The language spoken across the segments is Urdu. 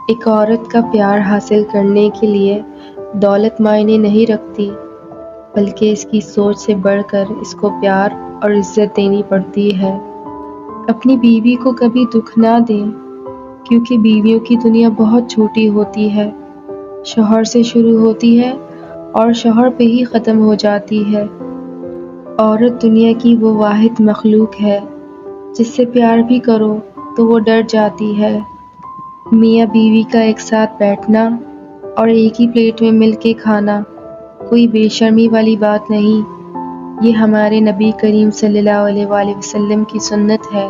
ایک عورت کا پیار حاصل کرنے کے لیے دولت معنی نہیں رکھتی، بلکہ اس کی سوچ سے بڑھ کر اس کو پیار اور عزت دینی پڑتی ہے۔ اپنی بیوی کو کبھی دکھ نہ دیں، کیونکہ بیویوں کی دنیا بہت چھوٹی ہوتی ہے، شوہر سے شروع ہوتی ہے اور شوہر پہ ہی ختم ہو جاتی ہے۔ عورت دنیا کی وہ واحد مخلوق ہے جس سے پیار بھی کرو تو وہ ڈر جاتی ہے۔ میاں بیوی کا ایک ساتھ بیٹھنا اور ایک ہی پلیٹ میں مل کے کھانا کوئی بے شرمی والی بات نہیں، یہ ہمارے نبی کریم صلی اللہ علیہ وآلہ وسلم کی سنت ہے۔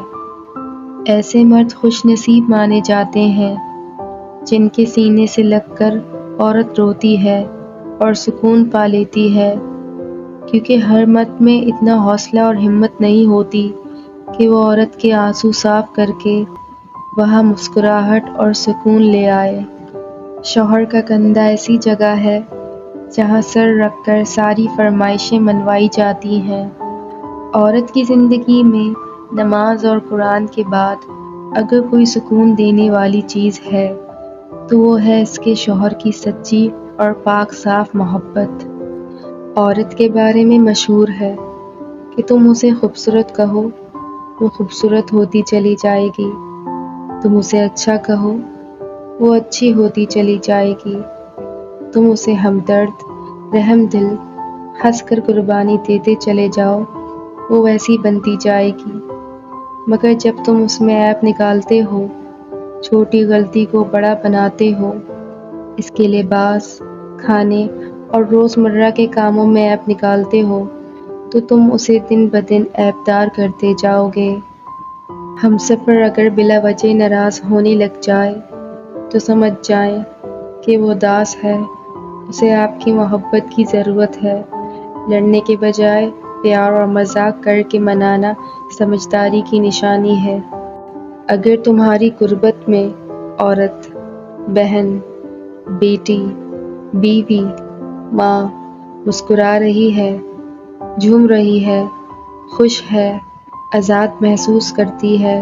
ایسے مرد خوش نصیب مانے جاتے ہیں جن کے سینے سے لگ کر عورت روتی ہے اور سکون پا لیتی ہے، کیونکہ ہر مرد میں اتنا حوصلہ اور ہمت نہیں ہوتی کہ وہ عورت کے آنسو صاف کر کے وہاں مسکراہٹ اور سکون لے آئے۔ شوہر کا کندھا ایسی جگہ ہے جہاں سر رکھ کر ساری فرمائشیں منوائی جاتی ہیں۔ عورت کی زندگی میں نماز اور قرآن کے بعد اگر کوئی سکون دینے والی چیز ہے تو وہ ہے اس کے شوہر کی سچی اور پاک صاف محبت۔ عورت کے بارے میں مشہور ہے کہ تم اسے خوبصورت کہو، وہ خوبصورت ہوتی چلی جائے گی، تم اسے اچھا کہو، وہ اچھی ہوتی چلی جائے گی، تم اسے ہمدرد، رحم دل، ہنس کر قربانی دیتے چلے جاؤ، وہ ویسی بنتی جائے گی۔ مگر جب تم اس میں عیب نکالتے ہو، چھوٹی غلطی کو بڑا بناتے ہو، اس کے لباس، کھانے اور روزمرہ کے کاموں میں عیب نکالتے ہو، تو تم اسے دن بدن عیب دار کرتے جاؤ گے۔ ہمسفر اگر بلا وجہ ناراض ہونے لگ جائے تو سمجھ جائیں کہ وہ اداس ہے، اسے آپ کی محبت کی ضرورت ہے۔ لڑنے کے بجائے پیار اور مذاق کر کے منانا سمجھداری کی نشانی ہے۔ اگر تمہاری غربت میں عورت، بہن، بیٹی، بیوی، ماں مسکرا رہی ہے، جھوم رہی ہے، خوش ہے، آزاد محسوس کرتی ہے،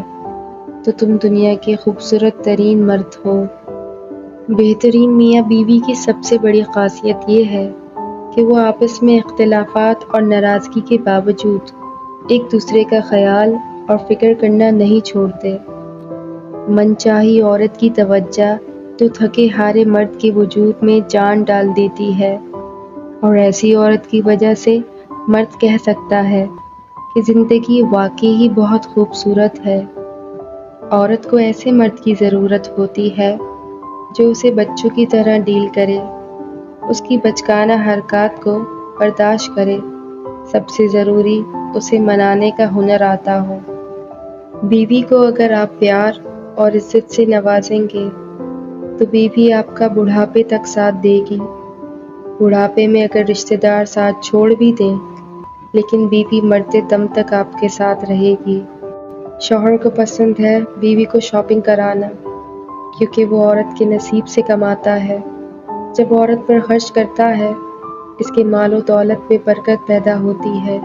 تو تم دنیا کے خوبصورت ترین مرد ہو۔ بہترین میاں بیوی کی سب سے بڑی خاصیت یہ ہے کہ وہ آپس میں اختلافات اور ناراضگی کے باوجود ایک دوسرے کا خیال اور فکر کرنا نہیں چھوڑتے۔ من چاہی عورت کی توجہ تو تھکے ہارے مرد کے وجود میں جان ڈال دیتی ہے، اور ایسی عورت کی وجہ سے مرد کہہ سکتا ہے کہ زندگی واقعی ہی بہت خوبصورت ہے۔ عورت کو ایسے مرد کی ضرورت ہوتی ہے جو اسے بچوں کی طرح ڈیل کرے، اس کی بچگانہ حرکات کو برداشت کرے، سب سے ضروری اسے منانے کا ہنر آتا ہو۔ بیوی کو اگر آپ پیار اور عزت سے نوازیں گے تو بیوی آپ کا بڑھاپے تک ساتھ دے گی۔ بڑھاپے میں اگر رشتہ دار ساتھ چھوڑ بھی دیں لیکن بیوی مرتے دم تک آپ کے ساتھ رہے گی۔ شوہر کو پسند ہے بیوی کو شاپنگ کرانا، کیونکہ وہ عورت کے نصیب سے کماتا ہے۔ جب عورت پر خرچ کرتا ہے، اس کے مال و دولت میں برکت پیدا ہوتی ہے۔